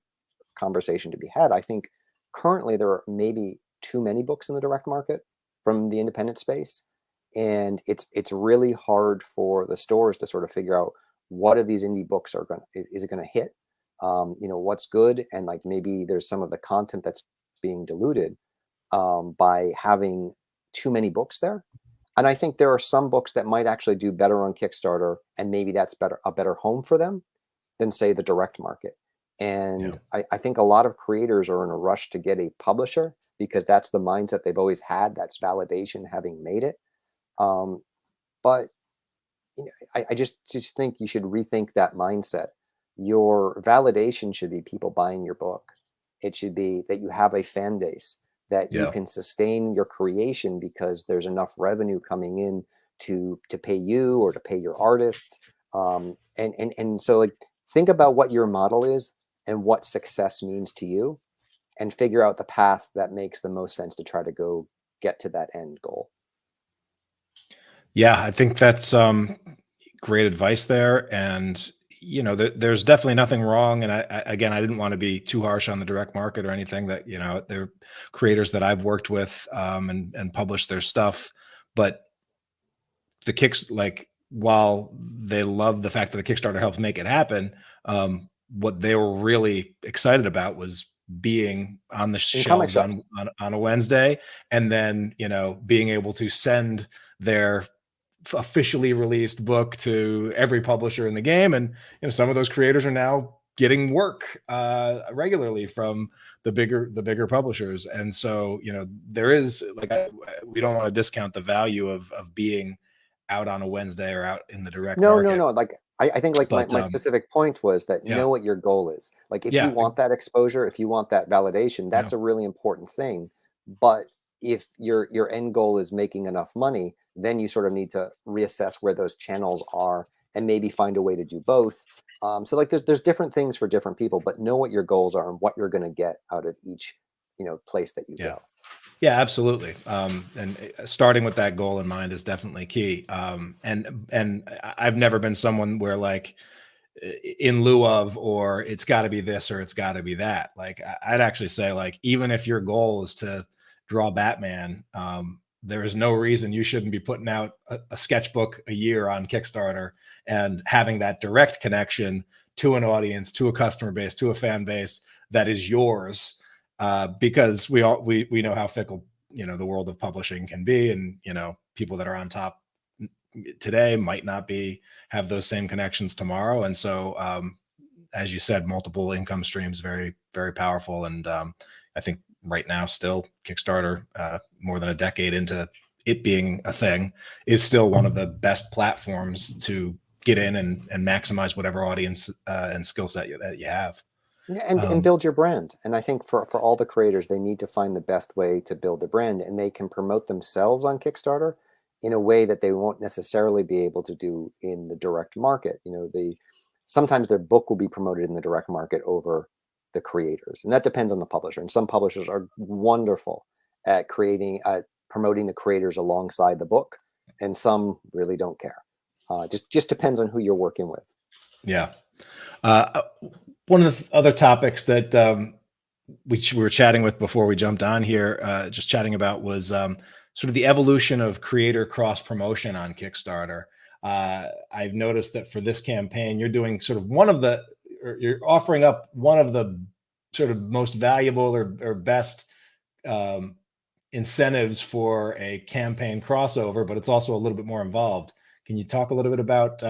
conversation to be had. I think currently there are maybe too many books in the direct market from the independent space, and it's really hard for the stores to sort of figure out what of these indie books is it going to hit, what's good, and like maybe there's some of the content that's being diluted by having too many books there. And I think there are some books that might actually do better on Kickstarter, and maybe that's a better home for them than, say, the direct market. And I think a lot of creators are in a rush to get a publisher because that's the mindset they've always had. That's validation, having made it. But I just think you should rethink that mindset. Your validation should be people buying your book. It should be that you have a fan base, that you can sustain your creation because there's enough revenue coming in to pay you or to pay your artists. And so, like, think about what your model is and what success means to you, and figure out the path that makes the most sense to try to go get to that end goal. Yeah, I think that's great advice there. And there's definitely nothing wrong. And I didn't want to be too harsh on the direct market or anything. That they're creators that I've worked with and published their stuff, but while they love the fact that the Kickstarter helped make it happen, what they were really excited about was being on the In comic shelves shops. on a Wednesday, and then, being able to send their officially released book to every publisher in the game. And some of those creators are now getting work regularly from the bigger publishers. And so there is, like, we don't want to discount the value of being out on a Wednesday or out in the direct No, market. like I think like But my specific point was that yeah, know what your goal is. Like if you yeah, want that exposure, if you want that validation, yeah, that's a really important thing. But if your end goal is making enough money, then you sort of need to reassess where those channels are and maybe find a way to do both. So like there's different things for different people, but know what your goals are and what you're going to get out of each place that you yeah. go. Yeah, absolutely. And starting with that goal in mind is definitely key. And I've never been someone where, like, in lieu of, or it's got to be this or it's got to be that. Like, I'd actually say, like, even if your goal is to draw Batman, there is no reason you shouldn't be putting out a sketchbook a year on Kickstarter and having that direct connection to an audience, to a customer base, to a fan base that is yours. Because we know how fickle the world of publishing can be, and people that are on top today might not have those same connections tomorrow. And so, as you said, multiple income streams, very, very powerful. And I think right now, still, Kickstarter, more than a decade into it being a thing, is still one of the best platforms to get in and maximize whatever audience and skill set that you have. And build your brand. And I think for all the creators, they need to find the best way to build a brand, and they can promote themselves on Kickstarter in a way that they won't necessarily be able to do in the direct market. Sometimes their book will be promoted in the direct market over the creators, and that depends on the publisher. And some publishers are wonderful at promoting the creators alongside the book, and some really don't care. Just depends on who you're working with. Yeah. One of the other topics that we were chatting with before we jumped on here, just chatting about, was sort of the evolution of creator cross promotion on Kickstarter. I've noticed that for this campaign, you're doing sort of you're offering up one of the sort of most valuable or best incentives for a campaign crossover, but it's also a little bit more involved. Can you talk a little bit about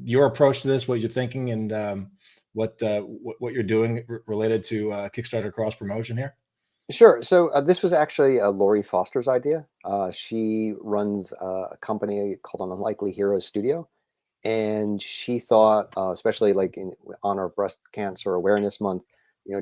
your approach to this, what you're thinking, and what you're doing related to Kickstarter cross promotion here? Sure. So this was actually Lori Foster's idea. She runs a company called An Unlikely Heroes Studio, and she thought, especially like in honor of Breast Cancer Awareness Month,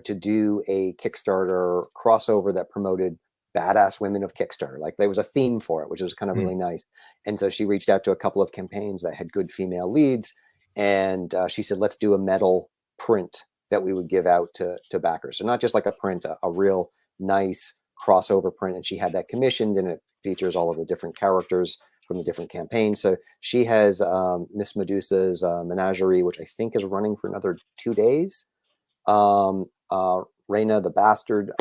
to do a Kickstarter crossover that promoted badass women of Kickstarter. Like there was a theme for it, which was kind of really nice. And so she reached out to a couple of campaigns that had good female leads, and she said, let's do a metal print that we would give out to backers. So not just like a print, a real nice crossover print. And she had that commissioned, and it features all of the different characters from the different campaigns. So she has Miss Medusa's Menagerie, which I think is running for another 2 days. Reina the Bastard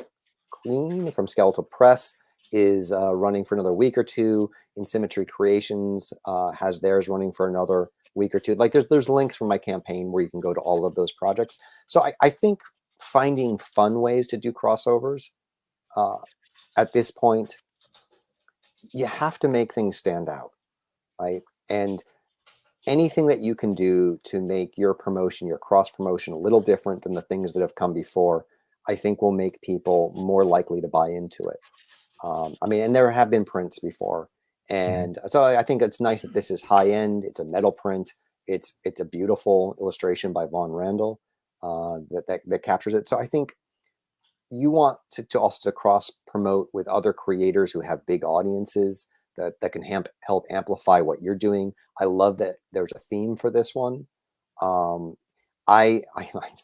Queen from Skeletal Press is running for another week or two. In Symmetry Creations has theirs running for another week or two. Like there's links from my campaign where you can go to all of those projects. So I think finding fun ways to do crossovers at this point, you have to make things stand out, right? And anything that you can do to make your promotion, your cross promotion, a little different than the things that have come before, I think will make people more likely to buy into it. I mean, and there have been prints before. And so I think it's nice that this is high end. It's a metal print. It's a beautiful illustration by Vaughn Randall that captures it. So I think you want to also cross promote with other creators who have big audiences that can help amplify what you're doing. I love that there's a theme for this one. I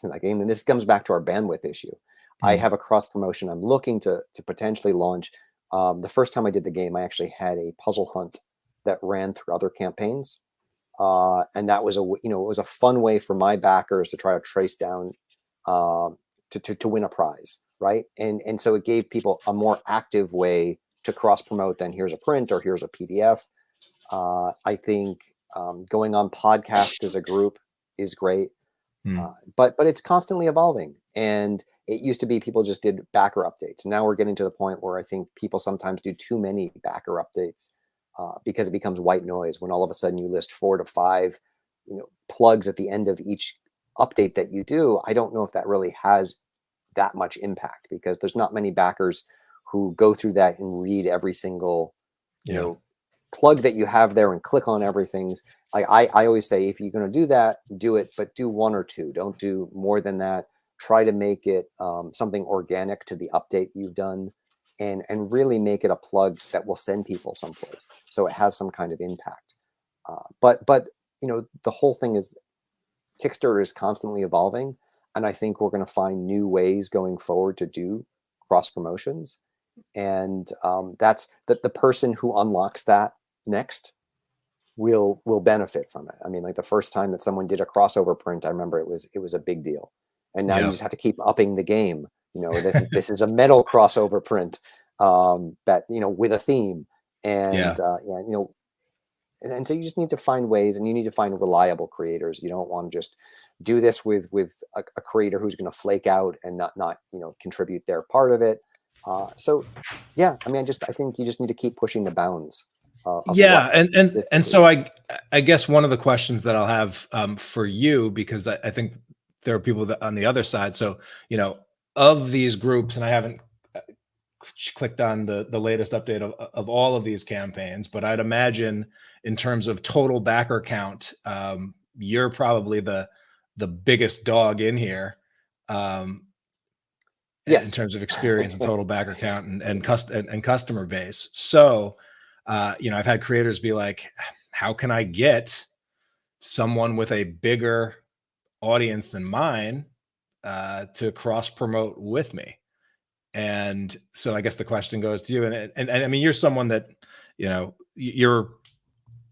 again, and this comes back to our bandwidth issue. I have a cross promotion I'm looking to potentially launch. The first time I did the game, I actually had a puzzle hunt that ran through other campaigns, and that was it was a fun way for my backers to try to trace down to win a prize, right? And so it gave people a more active way to cross promote than here's a print or here's a PDF. I think going on podcast as a group is great, but it's constantly evolving, and it used to be people just did backer updates. Now we're getting to the point where I think people sometimes do too many backer updates because it becomes white noise when all of a sudden you list 4 to 5, plugs at the end of each update that you do. I don't know if that really has that much impact, because there's not many backers who go through that and read every single, plug that you have there and click on everything. I always say, if you're going to do that, do it, but do 1 or 2. Don't do more than that. Try to make it something organic to the update you've done, and really make it a plug that will send people someplace, so it has some kind of impact. But the whole thing is, Kickstarter is constantly evolving, and I think we're going to find new ways going forward to do cross promotions. And that's the person who unlocks that next will benefit from it. I mean, like the first time that someone did a crossover print, I remember it was a big deal. And now you just have to keep upping the game. This is a metal crossover print that with a theme, and and so you just need to find ways, and you need to find reliable creators. You don't want to just do this with a creator who's going to flake out and not contribute their part of it. So yeah, I mean, I think you just need to keep pushing the bounds. And so I guess one of the questions that I'll have for you, because I think there are people that on the other side. So, of these groups, and I haven't clicked on the latest update of all of these campaigns, but I'd imagine in terms of total backer count, you're probably the biggest dog in here. Yes. In terms of experience and total backer count and customer base. So, I've had creators be like, how can I get someone with a bigger audience than mine to cross promote with me? And so I guess the question goes to you, and I mean, you're someone that, you're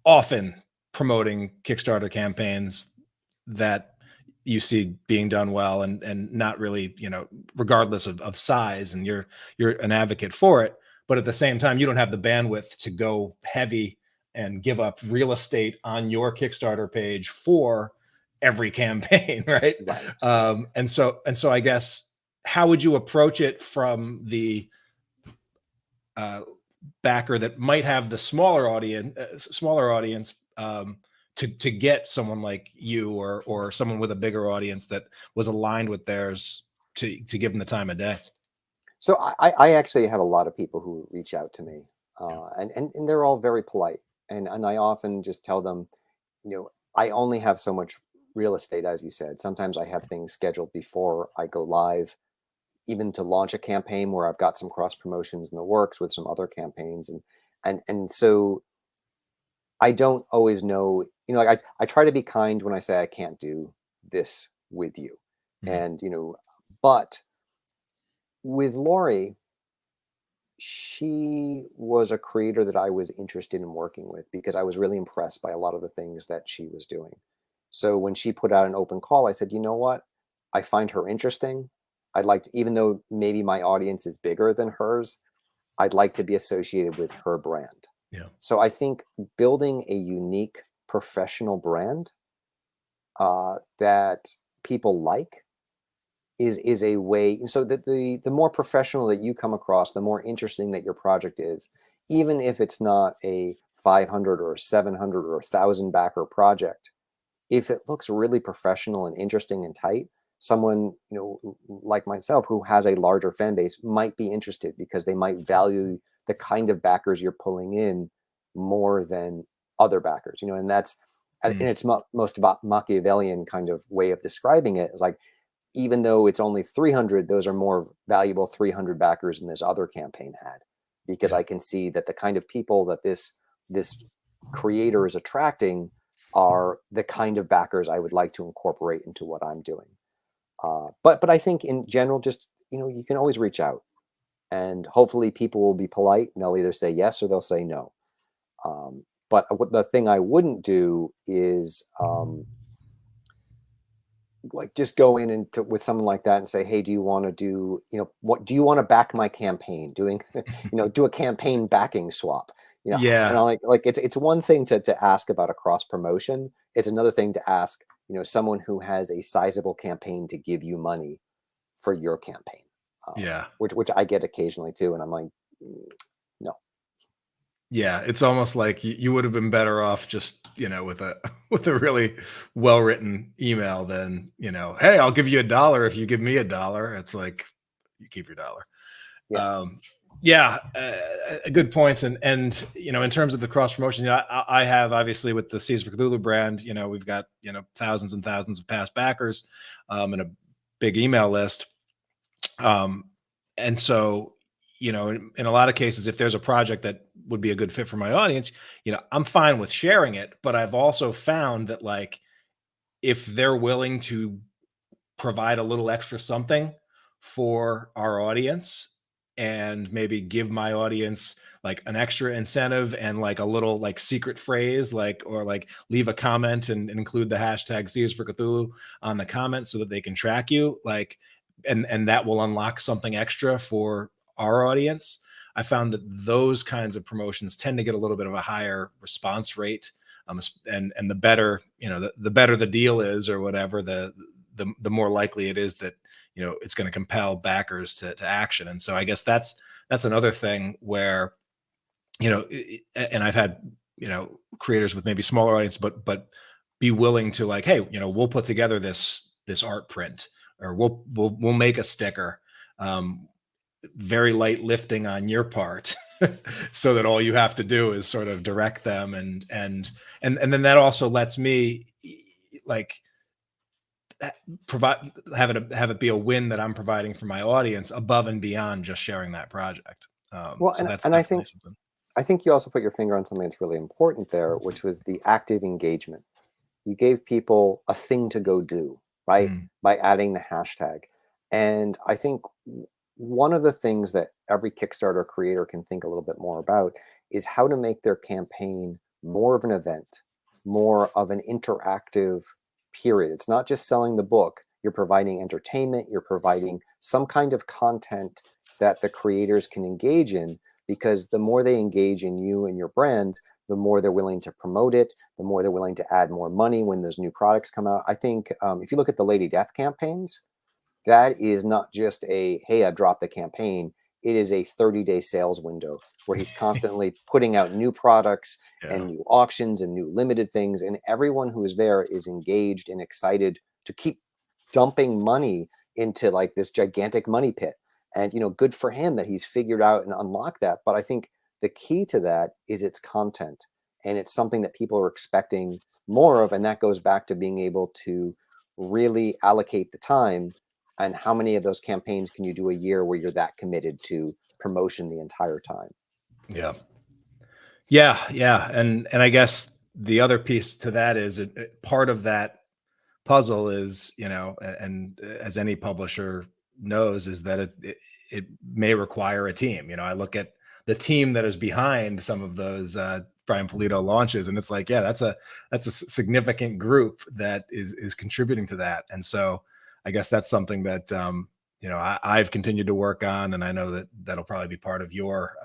often promoting Kickstarter campaigns that you see being done well, and not really, regardless of size, and you're an advocate for it. But at the same time, you don't have the bandwidth to go heavy and give up real estate on your Kickstarter page for every campaign, right? And so I guess, how would you approach it from the backer that might have the smaller audience to get someone like you or someone with a bigger audience that was aligned with theirs to give them the time of day? So I actually have a lot of people who reach out to me, and they're all very polite, and I often just tell them, I only have so much real estate, as you said. Sometimes I have things scheduled before I go live, even to launch a campaign where I've got some cross promotions in the works with some other campaigns, and so I don't always know, I try to be kind when I say I can't do this with you. And but with Lori, she was a creator that I was interested in working with, because I was really impressed by a lot of the things that she was doing. So when she put out an open call, I said, you know what, I find her interesting. I'd like to, even though maybe my audience is bigger than hers, I'd like to be associated with her brand. So I think building a unique professional brand that people like is a way, so that the more professional that you come across, the more interesting that your project is, even if it's not a 500 or 700 or 1,000 backer project. If it looks really professional and interesting and tight, someone like myself who has a larger fan base might be interested, because they might value the kind of backers you're pulling in more than other backers, and that's in its most Machiavellian kind of way of describing it, is like, even though it's only 300, those are more valuable 300 backers than this other campaign had, because I can see that the kind of people that this creator is attracting are the kind of backers I would like to incorporate into what I'm doing. But I think in general, just, you can always reach out, and hopefully people will be polite, and they'll either say yes or they'll say no. But the thing I wouldn't do is like just go in and with someone like that and say, hey, do you want to do, what do you want to back my campaign? Doing, do a campaign backing swap. And I'm like it's one thing to ask about a cross promotion. It's another thing to ask, someone who has a sizable campaign to give you money for your campaign. Yeah. Which I get occasionally too. And I'm like, no. Yeah. It's almost like you would have been better off just, with a really well-written email than, hey, I'll give you $1 if you give me $1. It's like, you keep your $1. Yeah. Good points. And in terms of the cross promotion, I have, obviously, with the Seas for Cthulhu brand, we've got, thousands and thousands of past backers, and a big email list. And so, in a lot of cases, if there's a project that would be a good fit for my audience, I'm fine with sharing it. But I've also found that, like, if they're willing to provide a little extra something for our audience and maybe give my audience like an extra incentive and like a little like secret phrase, or leave a comment and include the hashtag Seas for Cthulhu on the comment so that they can track you, and that will unlock something extra for our audience. I found that those kinds of promotions tend to get a little bit of a higher response rate. And the better, the better the deal is, or whatever, the more likely it is that, it's going to compel backers to action. And so I guess that's another thing where, and I've had, creators with maybe smaller audience, but be willing to, like, hey, we'll put together this art print, or we'll make a sticker, very light lifting on your part, so that all you have to do is sort of direct them. And then that also lets me, like, have it be a win that I'm providing for my audience above and beyond just sharing that project. Well, so and I think you also put your finger on something that's really important there, which was the active engagement. You gave people a thing to go do, right? By adding the hashtag. And I think one of the things that every Kickstarter creator can think a little bit more about is how to make their campaign more of an event, more of an interactive period. It's not just selling the book. You're providing entertainment. You're providing some kind of content that the creators can engage in, because the more they engage in you and your brand, the more they're willing to promote it, the more they're willing to add more money when those new products come out. I think if you look at the Lady Death campaigns, that is not just a, hey, I've dropped the campaign. It is a 30-day sales window where he's constantly putting out new products and new auctions and new limited things. And everyone who is there is engaged and excited to keep dumping money into like this gigantic money pit. And, good for him that he's figured out and unlocked that. But I think the key to that is its content. And it's something that people are expecting more of. And that goes back to being able to really allocate the time. And how many of those campaigns can you do a year where you're that committed to promotion the entire time? Yeah. And I guess the other piece to that is part of that puzzle is, and as any publisher knows, is that it may require a team. I look at the team that is behind some of those Brian Pulido launches, and it's like, that's a significant group that is contributing to that. And so I guess that's something that I've continued to work on, and I know that that'll probably be part of your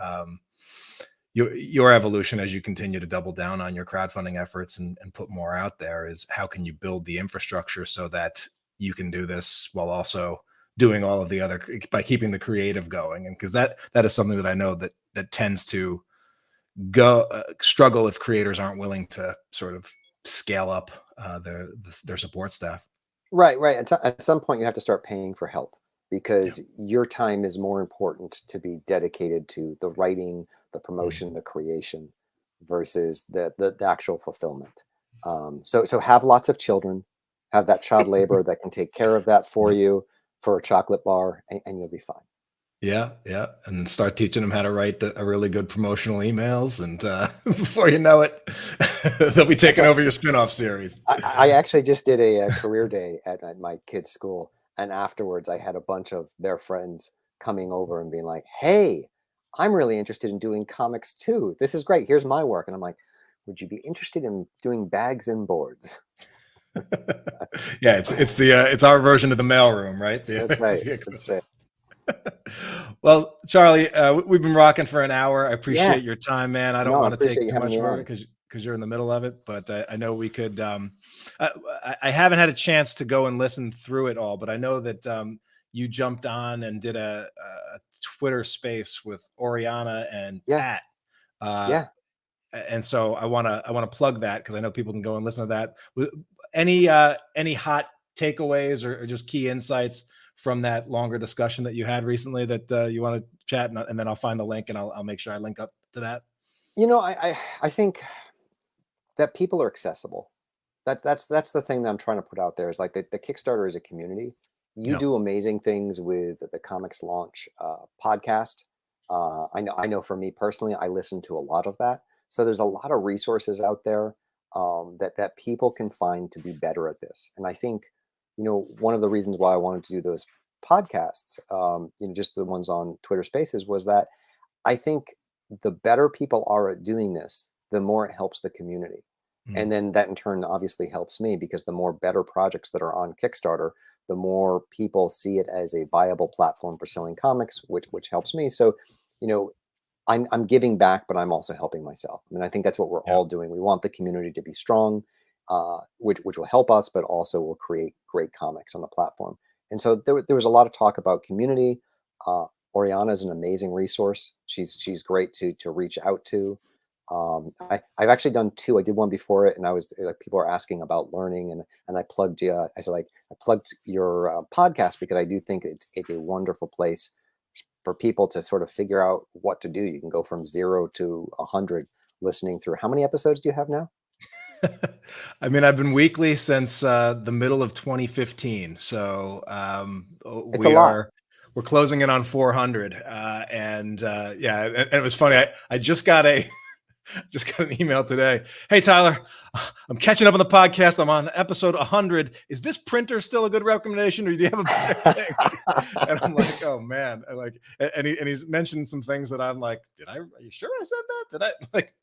evolution as you continue to double down on your crowdfunding efforts and put more out there. Is how can you build the infrastructure so that you can do this while also doing all of the other, by keeping the creative going. And because that is something that I know that tends to struggle if creators aren't willing to sort of scale up their support staff. Right. At some point, you have to start paying for help, because your time is more important to be dedicated to the writing, the promotion, the creation, versus the actual fulfillment. So have lots of children, have that child labor that can take care of that for you for a chocolate bar, and you'll be fine. Yeah. And start teaching them how to write a really good promotional emails. And before you know it, they'll be taking over your spinoff series. I actually just did a career day at my kid's school. And afterwards, I had a bunch of their friends coming over and being like, hey, I'm really interested in doing comics too. This is great. Here's my work. And I'm like, would you be interested in doing bags and boards? Yeah, it's our version of the mailroom, right? That's right. Well, Charlie, we've been rocking for an hour. I appreciate your time, man. I don't want to take too much more because you're in the middle of it, but I know we could. I haven't had a chance to go and listen through it all, but I know that you jumped on and did a Twitter space with Oriana and Yeah. Pat. Yeah. And so I want to plug that because I know people can go and listen to that. Any hot takeaways or just key insights from that longer discussion that you had recently that you want to chat, and then I'll find the link and I'll make sure I link up to that. I think that people are accessible. That's the thing that I'm trying to put out there is like the Kickstarter is a community. You do amazing things with the ComixLaunch podcast. I know for me personally, I listen to a lot of that. So there's a lot of resources out there that people can find to be better at this. And I think, one of the reasons why I wanted to do those podcasts, just the ones on Twitter Spaces, was that I think the better people are at doing this, the more it helps the community. And then that in turn obviously helps me, because the more better projects that are on Kickstarter, the more people see it as a viable platform for selling comics, which helps me. So, I'm giving back, but I'm also helping myself. I mean, I think that's what we're all doing. We want the community to be strong, which will help us, but also will create great comics on the platform. And so there was a lot of talk about community. Oriana is an amazing resource. She's great to reach out to. I've actually done 2. I did one before it, and I was like, people are asking about learning, and I plugged you. I said, like, I plugged your podcast because I do think it's a wonderful place for people to sort of figure out what to do. You can go from 0 to 100 listening through. How many episodes do you have now? I mean, I've been weekly since the middle of 2015. So we're closing in on 400. And it was funny. I just got an email today. Hey, Tyler, I'm catching up on the podcast. I'm on episode 100. Is this printer still a good recommendation, or do you have a better thing? And I'm like, oh man. And he's mentioned some things that I'm like, are you sure I said that? Did I like,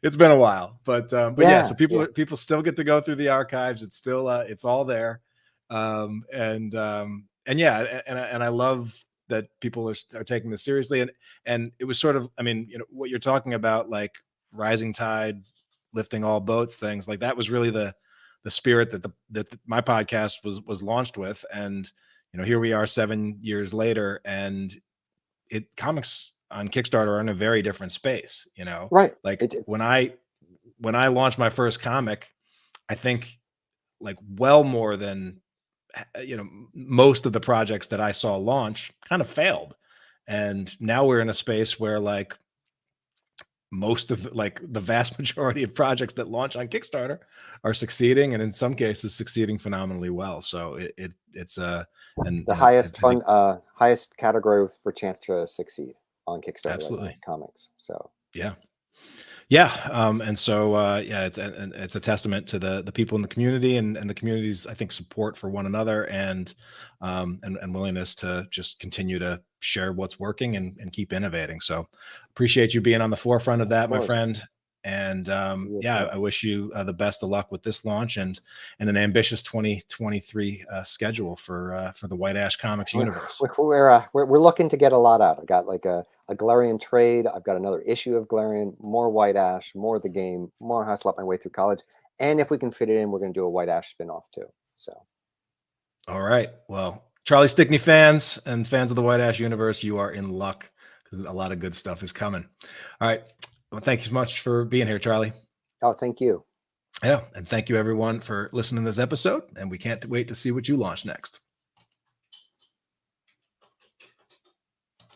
it's been a while, but yeah, so people still get to go through the archives. It's still, it's all there. And I love that people are taking this seriously. And it was sort of, I mean, what you're talking about, like, rising tide lifting all boats things, like that was really the spirit that my podcast was launched with. And here we are 7 years later, and comics on Kickstarter are in a very different space, right? Like when I launched my first comic, I think like well more than most of the projects that I saw launch kind of failed. And now we're in a space where like most of the vast majority of projects that launch on Kickstarter are succeeding, and in some cases succeeding phenomenally well. So it's the highest category for chance to succeed on Kickstarter. Absolutely. Comics. So yeah. And so it's a testament to the people in the community and the community's, I think, support for one another and willingness to just continue to share what's working and keep innovating. So appreciate you being on the forefront of that, my friend. And I wish you the best of luck with this launch and an ambitious 2023 schedule for the White Ash Comics universe. We're looking to get a lot out. I got like a Glarien trade. I've got another issue of Glarien, more White Ash, more of the game, more How I Slept My Way Through College. And if we can fit it in, we're going to do a White Ash spinoff too. So, all right. Well, Charlie Stickney fans and fans of the White Ash universe, you are in luck because a lot of good stuff is coming. All right. Well, thank you so much for being here, Charlie. Oh, thank you. Yeah. And thank you everyone for listening to this episode. And we can't wait to see what you launch next.